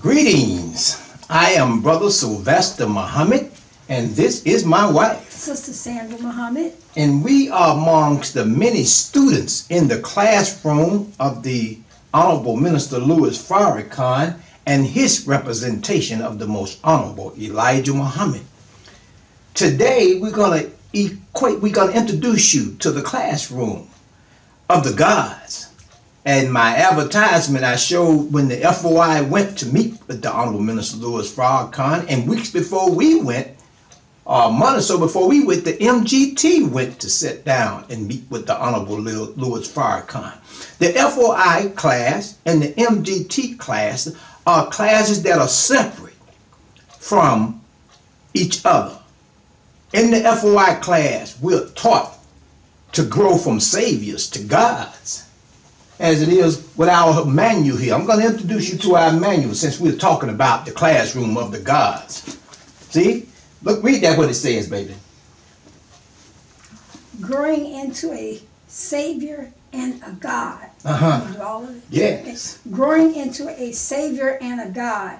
Greetings. I am Brother Sylvester Muhammad, and this is my wife. Sister Sandra Muhammad. And we are amongst the many students in the classroom of the Honorable Minister Louis Farrakhan and his representation of the Most Honorable Elijah Muhammad. Today we're going to introduce you to the classroom of the gods. And my advertisement I showed when the FOI went to meet with the Honorable Minister Louis Farrakhan, and weeks before we went, a month or so before we went, the MGT went to sit down and meet with the Honorable Louis Farrakhan. The FOI class and the MGT class are classes that are separate from each other. In the FOI class, we're taught to grow from saviors to gods, as it is with our manual here. I'm going to introduce you to our manual since we're talking about the classroom of the gods. See? Look, read that what it says, baby. Growing into a savior and a God. Uh-huh. You do all of it? Yes. Okay. Growing into a savior and a God.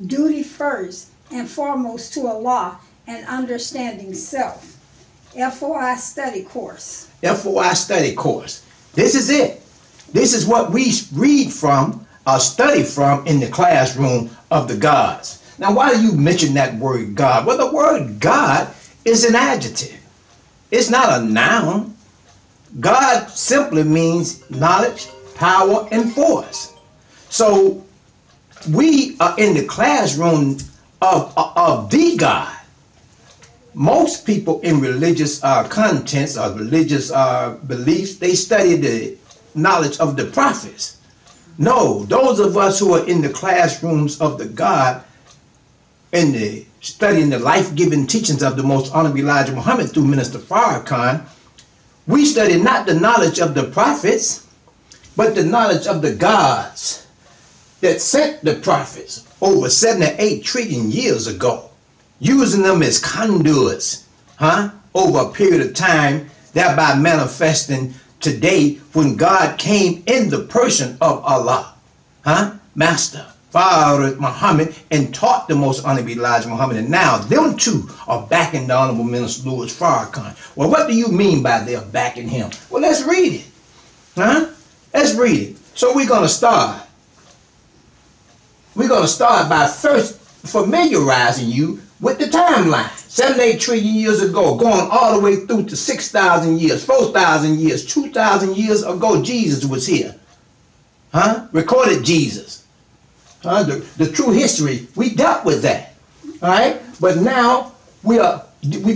Duty first and foremost to Allah and understanding self. FOI study course. FOI study course. This is it. This is what we read from, or study from in the classroom of the gods. Now, why do you mention that word God? Well, the word God is an adjective. It's not a noun. God simply means knowledge, power, and force. So we are in the classroom of the God. Most people in religious contents or religious beliefs, they study the knowledge of the prophets. No, those of us who are in the classrooms of the God, in the studying the life-giving teachings of the Most Honorable Elijah Muhammad through Minister Farrakhan, we study not the knowledge of the prophets, but the knowledge of the gods that sent the prophets over 7 to 8 trillion years ago, using them as conduits, over a period of time, thereby manifesting today when God came in the person of Allah, Master Father Muhammad, and taught the Most Honorable Elijah Muhammad, and now them two are backing the Honorable Minister Louis Farrakhan. Well, what do you mean by they're backing him? Well, let's read it. Let's read it. So we're going to start. We're going to start by first familiarizing you with the timeline. 7 to 8 trillion years ago, going all the way through to 6,000 years, 4,000 years, 2,000 years ago, Jesus was here. Recorded Jesus. The true history, we dealt with that. All right? But now we've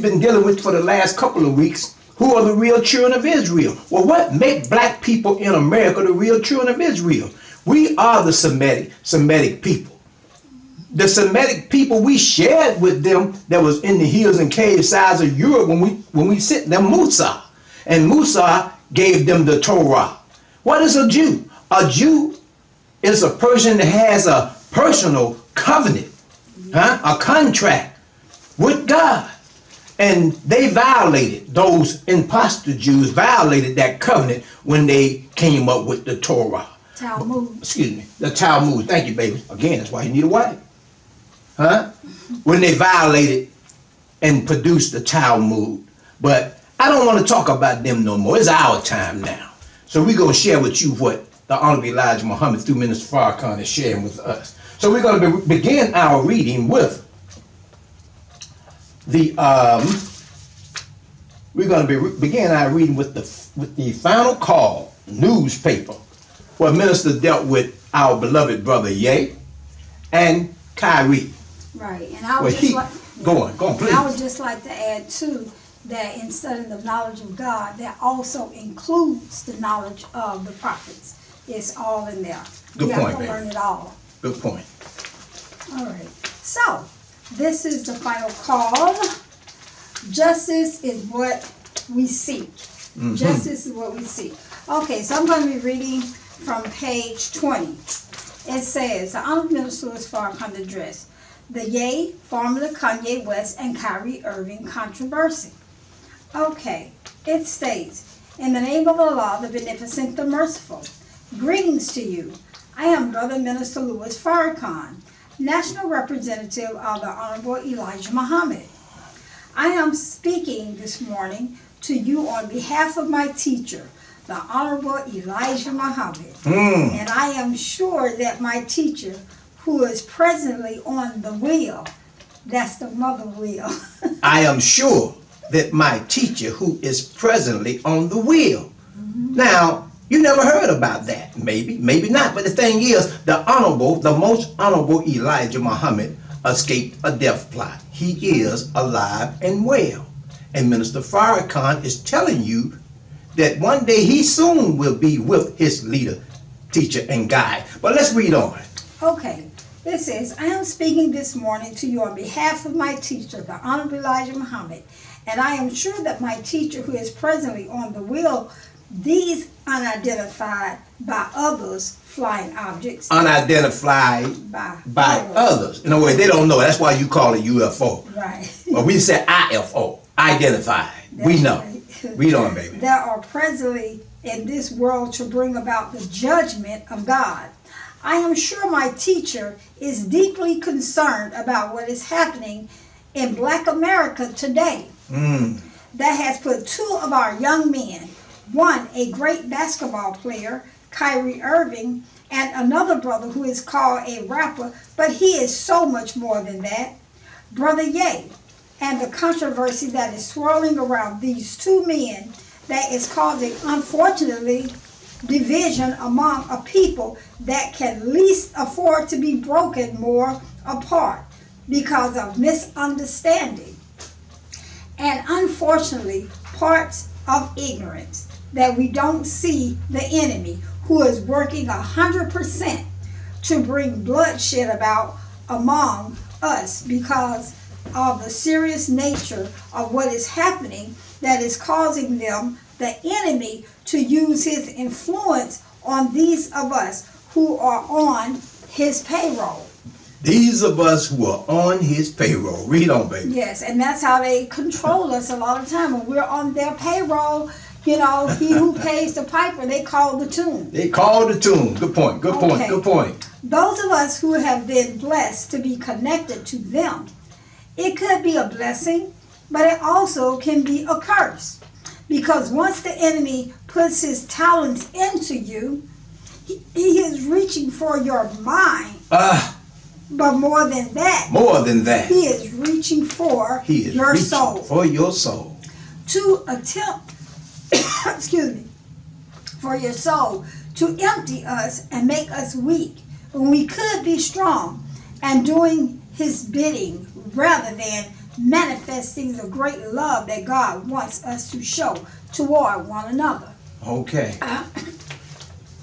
been dealing with for the last couple of weeks, who are the real children of Israel? Well, what make black people in America the real children of Israel? We are the Semitic people. The Semitic people, we shared with them that was in the hills and cave sides of Europe when we sent them Musa. And Musa gave them the Torah. What is a Jew? A Jew is a person that has a personal covenant, a contract with God. And they violated, those impostor Jews violated that covenant when they came up with the Torah. Talmud. Excuse me, the Talmud. Thank you, baby. Again, that's why you need a wife. When they violated and produced the Talmud. But I don't want to talk about them no more. It's our time now. So we're going to share with you what the Honorable Elijah Muhammad through Minister Farrakhan is sharing with us. So we're going to begin our reading with the the Final Call newspaper, where Minister dealt with our beloved brother Ye and Kyrie. Right, and I would Go on, please. I would just like to add too that in studying the knowledge of God, that also includes the knowledge of the prophets. It's all in there. Good point, have to learn it all. Good point. All right. So this is the final call. Justice is what we seek. Justice is what we seek. Okay, so I'm going to be reading from page 20. It says, the Honorable Minister Louis Farrakhan address the Ye, Formula Kanye West, and Kyrie Irving controversy. Okay, it states, in the name of Allah, the Beneficent, the Merciful, greetings to you. I am Brother Minister Louis Farrakhan. National Representative of the Honorable Elijah Muhammad. I am speaking this morning to you on behalf of my teacher, the Honorable Elijah Muhammad. And I am sure that my teacher, who is presently on the wheel, that's the mother wheel. I am sure that my teacher who is presently on the wheel. Now, you never heard about that. Maybe not. But the thing is, the most honorable Elijah Muhammad escaped a death plot. He is alive and well. And Minister Farrakhan is telling you that one day he soon will be with his leader, teacher, and guide. But let's read on. Okay. This is, I am speaking this morning to you on behalf of my teacher, the Honorable Elijah Muhammad, and I am sure that my teacher who is presently on the wheel, these unidentified by others flying objects. Unidentified by others. In other words, they don't know. That's why you call it UFO. Right. But we say IFO, identified. We know. Right. Read on, baby. That are presently in this world to bring about the judgment of God. I am sure my teacher is deeply concerned about what is happening in Black America today. That has put two of our young men, one a great basketball player, Kyrie Irving, and another brother who is called a rapper, but he is so much more than that, Brother Ye, and the controversy that is swirling around these two men that is causing, unfortunately, division among a people that can least afford to be broken more apart because of misunderstanding and unfortunately parts of ignorance that we don't see the enemy who is working 100% to bring bloodshed about among us because of the serious nature of what is happening that is causing them, the enemy, to use his influence on these of us who are on his payroll. These of us who are on his payroll. Read on, baby. Yes, and that's how they control us a lot of time. When we're on their payroll, you know, he who pays the piper, they call the tune. They call the tune. Good point, good point, good point. Those of us who have been blessed to be connected to them, it could be a blessing, but it also can be a curse. Because once the enemy puts his talents into you, he is reaching for your mind. But more than that, he is reaching for your soul. For your soul. To attempt, excuse me, for your soul to empty us and make us weak when we could be strong and doing his bidding rather than manifesting the great love that God wants us to show toward one another. Okay.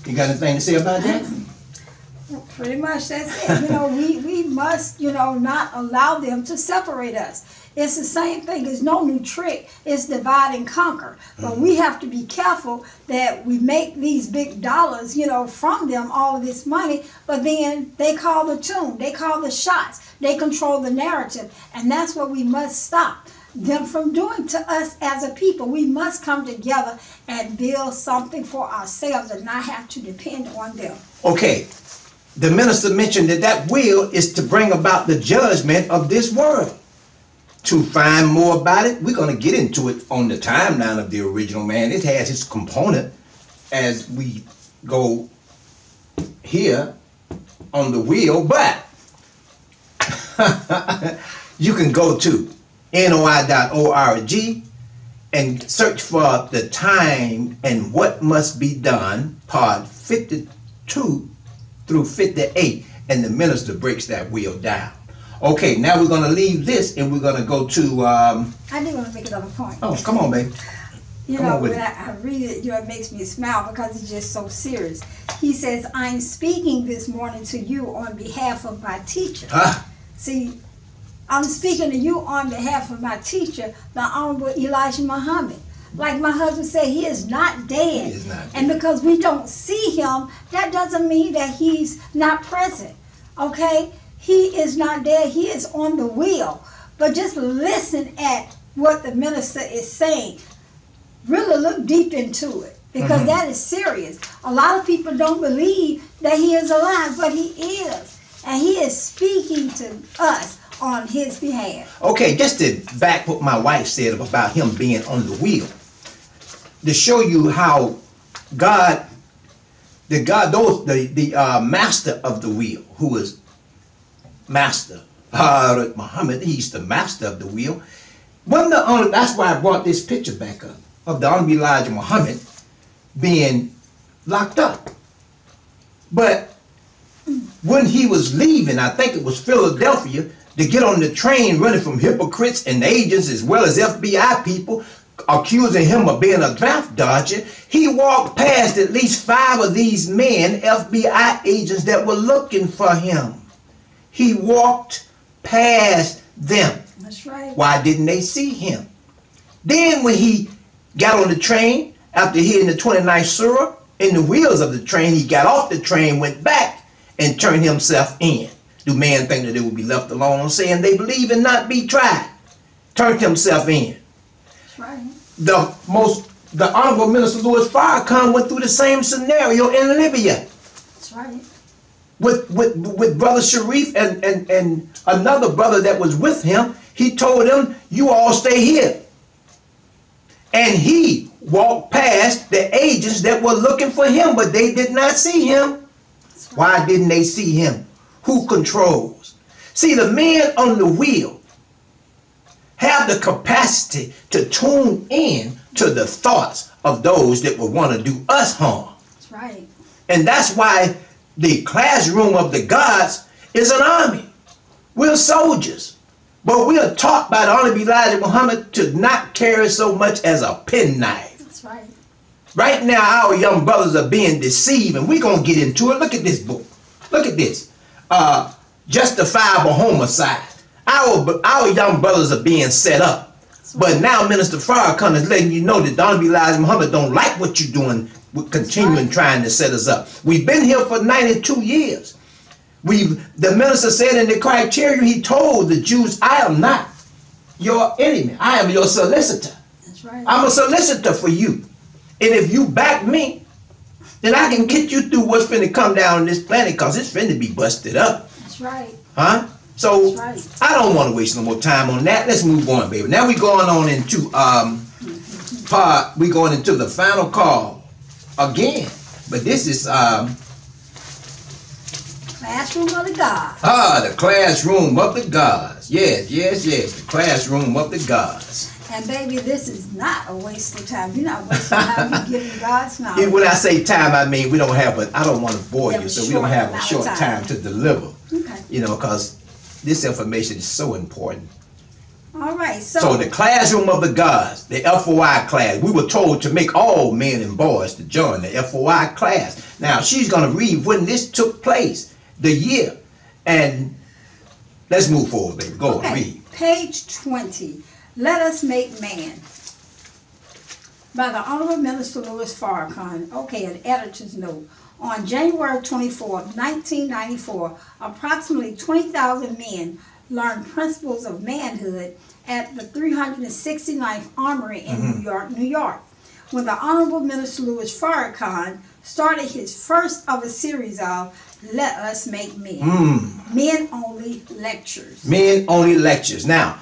You got anything to say about that? Pretty much that's it. You know, we must, you know, not allow them to separate us. It's the same thing. It's no new trick. It's divide and conquer. But we have to be careful that we make these big dollars, you know, from them, all of this money, but then they call the tune. They call the shots. They control the narrative. And that's what we must stop them from doing to us as a people. We must come together and build something for ourselves and not have to depend on them. Okay. The minister mentioned that will is to bring about the judgment of this world. To find more about it, we're going to get into it on the timeline of the original man. It has its component as we go here on the wheel, but you can go to NOI.org and search for the time and what must be done, part 52 through 58, and the minister breaks that wheel down. Okay, now we're going to leave this and we're going to go to... I did want to make another point. Oh, come on, baby. You know, when I read it, you know, it makes me smile because it's just so serious. He says, I'm speaking this morning to you on behalf of my teacher. See, I'm speaking to you on behalf of my teacher, the Honorable Elijah Muhammad. Like my husband said, he is not dead. He is not dead. And because we don't see him, that doesn't mean that he's not present. Okay? He is not dead. He is on the wheel. But just listen at what the minister is saying. Really look deep into it because that is serious. A lot of people don't believe that he is alive, but he is. And he is speaking to us on his behalf. Okay, just to back what my wife said about him being on the wheel, to show you how God, the master of the wheel, who is master, Muhammad, he's the master of the wheel. That's why I brought this picture back up of the Honorable Elijah Muhammad being locked up. But when he was leaving, I think it was Philadelphia, to get on the train running from hypocrites and agents as well as FBI people accusing him of being a draft dodger, he walked past at least 5 of these men, FBI agents that were looking for him. He walked past them. That's right. Why didn't they see him? Then when he got on the train, after hearing the 29th surah, in the wheels of the train, he got off the train, went back, and turned himself in. Do man think that they would be left alone, saying they believe and not be tried? Turned himself in. That's right. The Honorable Minister Louis Farrakhan went through the same scenario in Libya. That's right. With Brother Sharif and another brother that was with him, he told them, you all stay here. And he walked past the agents that were looking for him, but they did not see him. Right. Why didn't they see him? Who controls? See, the men on the wheel have the capacity to tune in to the thoughts of those that would want to do us harm. That's right. And that's why the classroom of the gods is an army. We're soldiers. But we are taught by the Honorable Elijah Muhammad to not carry so much as a penknife. That's right. Right now, our young brothers are being deceived, and we're going to get into it. Look at this book. Look at this. Justifiable homicide. Our young brothers are being set up. But now Minister Farrakhan is letting you know that the Honorable Elijah Muhammad don't like what you're doing, with continuing trying to set us up. We've been here for 92 years. The minister said in the criteria, he told the Jews, I am not your enemy. I am your solicitor. That's right. I'm a solicitor for you. And if you back me, then I can get you through what's finna come down on this planet, because it's finna be busted up. That's right. Huh? So That's right. I don't want to waste no more time on that. Let's move on, baby. Now we're going on into we're going into the final call again. But this is Classroom of the gods. the classroom of the gods. Yes, the classroom of the gods. And baby, this is not a waste of time. You're not wasting time. You're giving God's knowledge. When I say time, I mean we don't have I don't want to bore Yeah, you, so but we don't short have a amount of short time. time to deliver. Okay. Because this information is so important. All right. So the classroom of the gods, the FOI class, we were told to make all men and boys to join the FOI class. Now she's going to read when this took place, the year, and let's move forward, baby. Go on, read. Page 20. Let Us Make Man. By the Honorable Minister Louis Farrakhan. Okay, an editor's note. On January 24, 1994, approximately 20,000 men learned principles of manhood at the 369th Armory in New York, when the Honorable Minister Louis Farrakhan started his first of a series of Let Us Make Men. Men-only lectures. Men-only lectures. Now,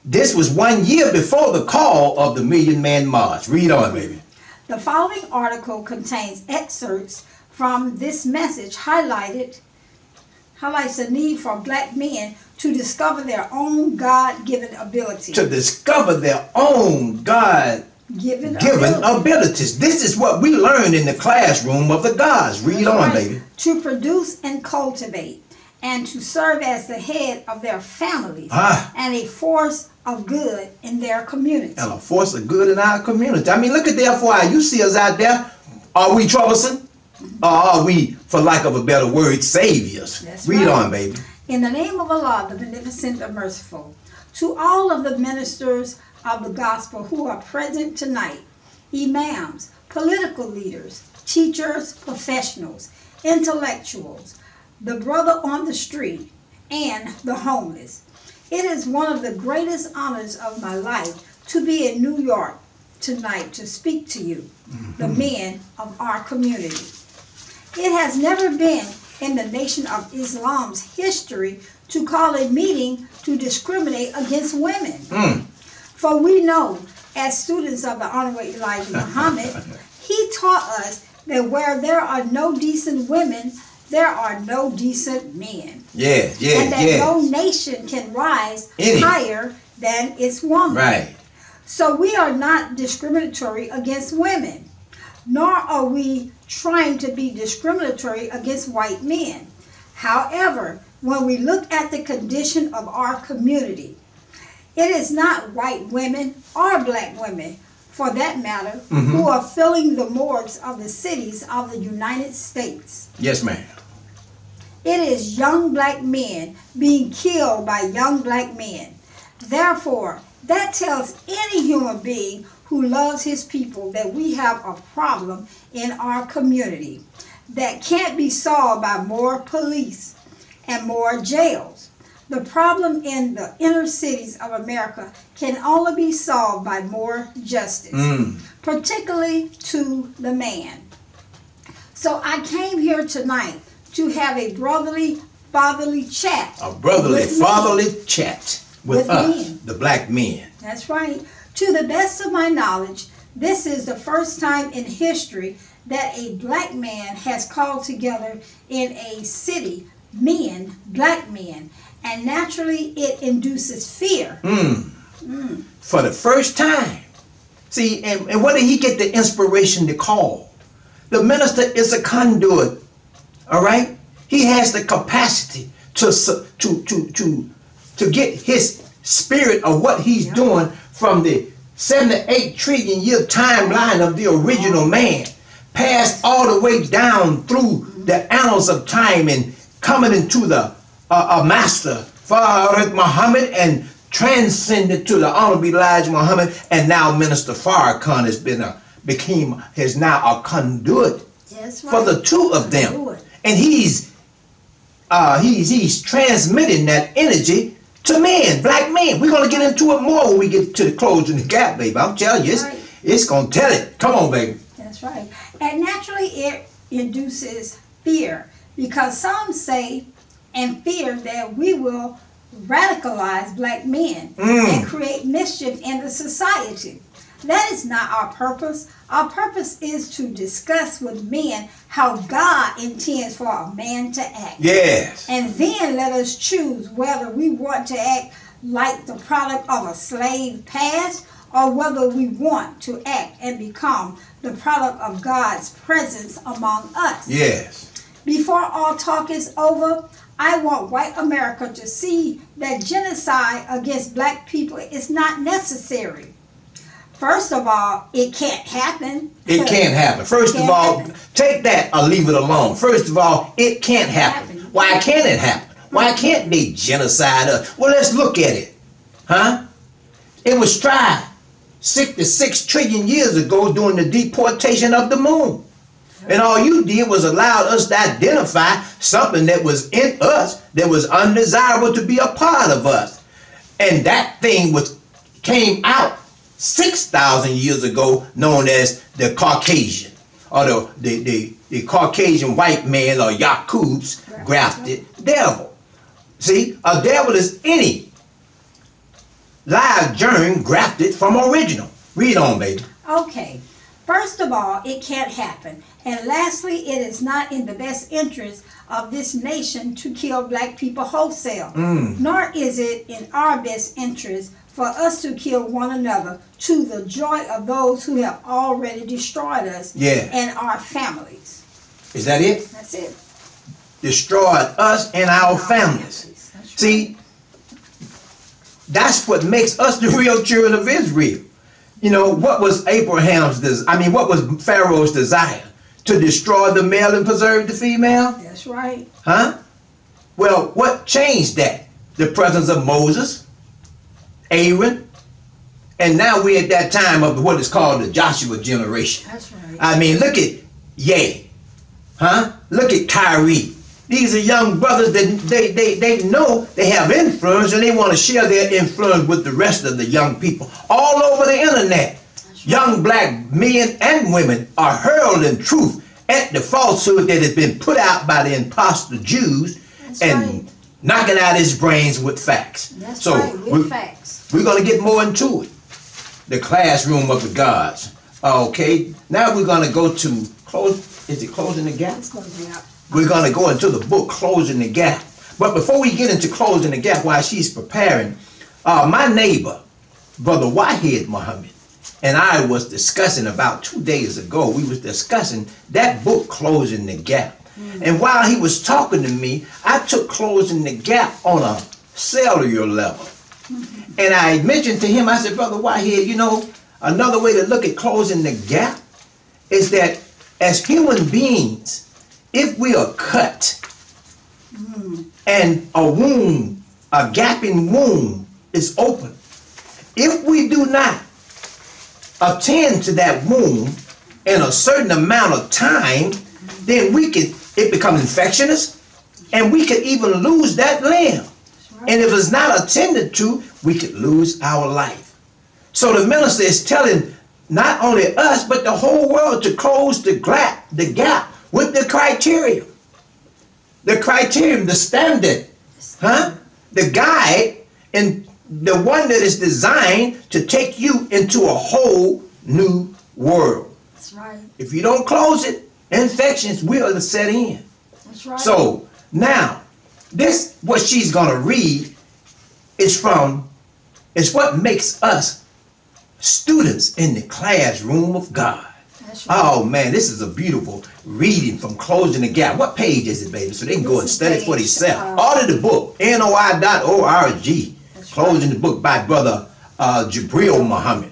this was 1 year before the call of the Million Man March. Read on, baby. The following article contains excerpts from this message highlights the need for black men to discover their own God-given ability. To discover their own God-given abilities. This is what we learned in the classroom of the gods. Read on, baby. To produce and cultivate, and to serve as the head of their families, and a force of good in their community. And a force of good in our community. I mean, look at the FYI. You see us out there. Are we troublesome? Or are we, for lack of a better word, saviors? That's Read right. on, baby. In the name of Allah, the Beneficent, the Merciful, to all of the ministers of the gospel who are present tonight, imams, political leaders, teachers, professionals, intellectuals, the brother on the street, and the homeless. It is one of the greatest honors of my life to be in New York tonight to speak to you, the men of our community. It has never been in the Nation of Islam's history to call a meeting to discriminate against women. For we know, as students of the Honorable Elijah Muhammad, he taught us that where there are no decent women, there are no decent men. And that no nation can rise higher than its woman. Right. So we are not discriminatory against women, nor are we trying to be discriminatory against white men. However, when we look at the condition of our community, it is not white women or black women, for that matter, who are filling the morgues of the cities of the United States. Yes, ma'am. It is young black men being killed by young black men. Therefore, that tells any human being who loves his people that we have a problem in our community that can't be solved by more police and more jails. The problem in the inner cities of America can only be solved by more justice, particularly to the man. So I came here tonight to have a brotherly, fatherly chat. A brotherly, fatherly chat with us, men. the black men. That's right. To the best of my knowledge, this is the first time in history that a black man has called together in a city men, black men, and naturally it induces fear. For the first time. See, and where did he get the inspiration to call? The minister is a conduit, all right? He has the capacity to get his spirit of what he's doing from the 7 to 8 trillion year timeline of the original man, passed all the way down through the annals of time and coming into the master, Farad Muhammad, and transcended to the Honorable Elijah Muhammad, and now Minister Farrakhan is now a conduit for the two of them, and he's transmitting that energy to men, black men. We're gonna get into it more when we get to the closing the gap, baby. I'm telling you, it's gonna tell it. Come on, baby. That's right. And naturally it induces fear, because some say and fear that we will radicalize black men and create mischief in the society. That is not our purpose. Our purpose is to discuss with men how God intends for a man to act. Yes. And then let us choose whether we want to act like the product of a slave past, or whether we want to act and become the product of God's presence among us. Yes. Before all talk is over, I want white America to see that genocide against black people is not necessary. First of all, it can't happen. It can't happen. First of all, take that or leave it alone. First of all, it can't happen. Why can't it happen? Why can't they genocide us? Well, let's look at it. It was tried 66 trillion years ago during the deportation of the moon. And all you did was allow us to identify something that was in us that was undesirable to be a part of us. And that thing came out 6,000 years ago, known as the Caucasian, or the Caucasian white man, or Yakub's grafted devil. See, a devil is any live germ grafted from original. Read on, baby. Okay. First of all, it can't happen. And lastly, it is not in the best interest of this nation to kill black people wholesale. Nor is it in our best interest for us to kill one another to the joy of those who have already destroyed us and our families. Is that it? That's it. Destroyed us and our families. See, that's what makes us the real children of Israel. You know, what was what was Pharaoh's desire? To destroy the male and preserve the female? That's right. Well, what changed that? The presence of Moses, Aaron, and now we're at that time of what is called the Joshua generation. That's right. I mean, look at Ye. Look at Kyrie. These are young brothers that they know they have influence, and they want to share their influence with the rest of the young people all over the internet. Young black men and women are hurled in truth at the falsehood that has been put out by the impostor Jews. That's and right. knocking out his brains with facts. That's So right, with facts. we're going to get more into it. The classroom of the gods. Okay, now we're going to go to Closing the Gap? It's going to be up. We're going to go into the book Closing the Gap. But before we get into Closing the Gap, while she's preparing, my neighbor, Brother Wahid Muhammad, and I was discussing about 2 days ago, we was discussing that book Closing the Gap. And while he was talking to me, I took Closing the Gap on a cellular level. And I mentioned to him, I said, Brother Wahid, you know, another way to look at Closing the Gap is that as human beings, if we are cut and a wound, a gaping wound is open, if we do not attend to that wound in a certain amount of time, then it becomes infectious, and we could even lose that limb. Right. And if it's not attended to, we could lose our life. So the minister is telling not only us, but the whole world to close the gap with the criteria. The criterion, the standard, the guide, and the one that is designed to take you into a whole new world. That's right. If you don't close it, infections will set in. That's right. So now, this, what she's going to read is what makes us students in the classroom of God. That's right. Oh man, this is a beautiful reading from Closing the Gap. What page is it, baby? So they can go and study it for themselves. Order the book, NOI.org. Closing the book by Brother Jabril Muhammad.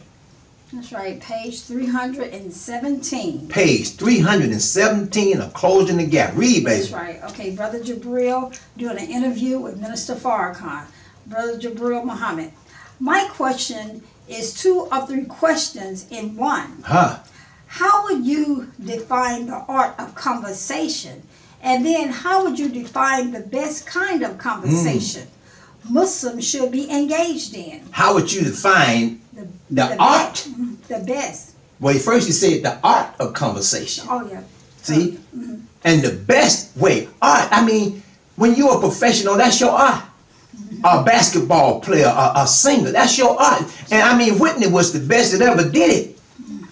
That's right, page 317. Page 317 of Closing the Gap. Read, baby. That's right. Okay, Brother Jabril doing an interview with Minister Farrakhan. Brother Jabril Muhammad. My question is 2 or 3 questions in one. How would you define the art of conversation? And then how would you define the best kind of conversation Muslims should be engaged in? How would you define the art? The best. Well, first you said the art of conversation. Oh, yeah. See? And the best way, art, I mean, when you're a professional, that's your art. A basketball player, a singer, that's your art. And I mean, Whitney was the best that ever did it.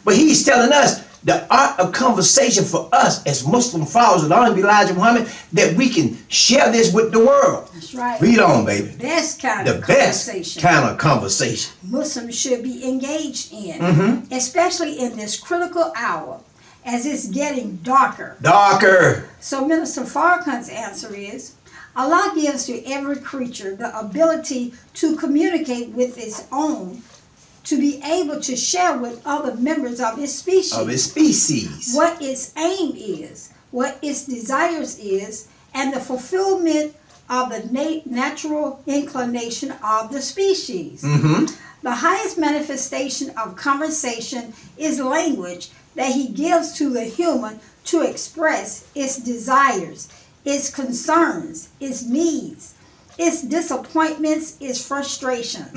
But he's telling us the art of conversation for us as Muslim followers of Elijah Muhammad, that we can share this with the world. That's right. Read on, baby. Best kind the of best conversation. kind of conversation Muslims should be engaged in, especially in this critical hour as it's getting darker. So Minister Farrakhan's answer is, Allah gives to every creature the ability to communicate with its own, to be able to share with other members of its species. What its aim is, what its desires is, and the fulfillment of the natural inclination of the species. The highest manifestation of conversation is language that he gives to the human to express its desires, its concerns, its needs, its disappointments, its frustrations.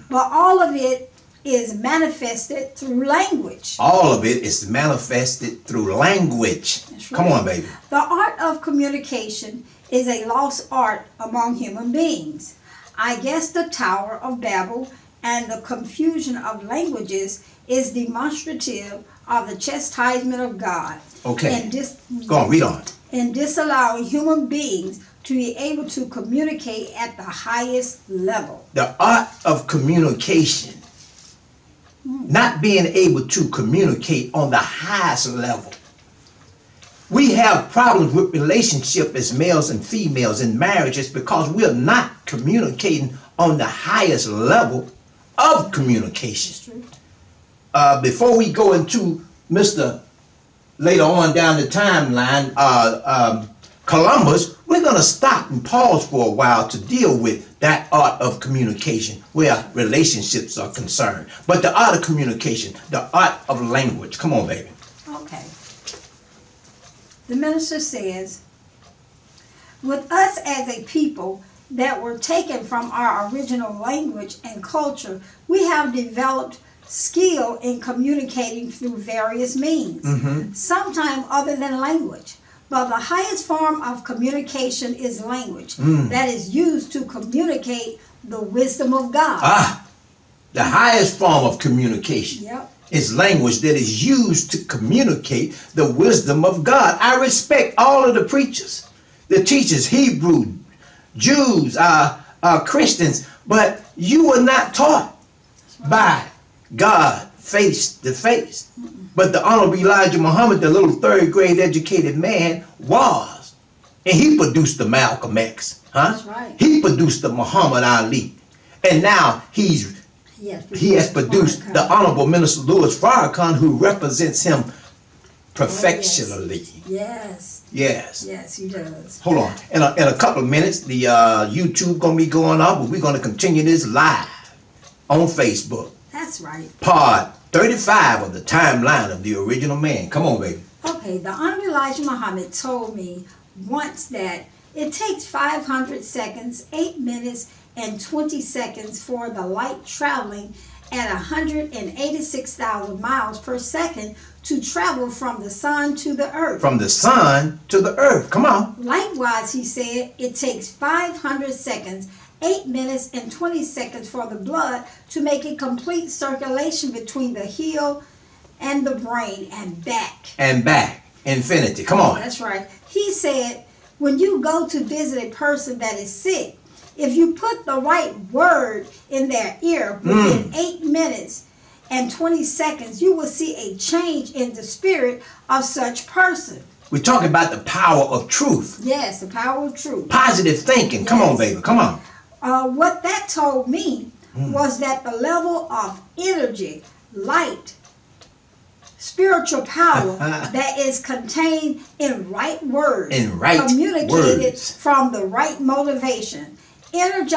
But all of it is manifested through language. All of it is manifested through language. That's right. Come on, baby. The art of communication is a lost art among human beings. I guess the Tower of Babel and the confusion of languages is demonstrative of the chastisement of God. Okay. Go on, read on. In disallowing human beings to be able to communicate at the highest level. The art of communication. Not being able to communicate on the highest level. We have problems with relationship as males and females in marriages because we're not communicating on the highest level of communication. Before we go into Mr. later on down the timeline, Columbus, we're going to stop and pause for a while to deal with that art of communication where relationships are concerned. But the art of communication, the art of language. Come on, baby. Okay. The minister says, with us as a people that were taken from our original language and culture, we have developed skill in communicating through various means, sometimes other than language. But the highest form of communication is language that is used to communicate the wisdom of God. The highest form of communication is language that is used to communicate the wisdom of God. I respect all of the preachers, the teachers, Hebrew, Jews, Christians, but you were not taught by God face to face. But the Honorable Elijah Muhammad, the little third grade educated man, was. And he produced the Malcolm X. That's right. He produced the Muhammad Ali. And now he has produced the Honorable Minister Louis Farrakhan, who represents him perfectionally. Yes. Yes. Yes, he does. Hold on. In a couple of minutes, the YouTube gonna be going up, but we're gonna continue this live on Facebook. That's right. Part 35 of the timeline of the original man. Come on, baby. Okay, the Honorable Elijah Muhammad told me once that it takes 500 seconds, 8 minutes, and 20 seconds for the light traveling at 186,000 miles per second to travel from the sun to the earth. From the sun to the earth. Come on. Likewise, he said, it takes 500 seconds, 8 minutes, and 20 seconds for the blood to make a complete circulation between the heel and the brain and back. And back. Infinity. Come on. That's right. He said, when you go to visit a person that is sick, if you put the right word in their ear within 8 minutes and 20 seconds, you will see a change in the spirit of such person. We're talking about the power of truth. Yes, the power of truth. Positive thinking. Yes. Come on, baby. Come on. What that told me was that the level of energy, light, spiritual power that is contained in right words, In right communicated words. from the right motivation, energized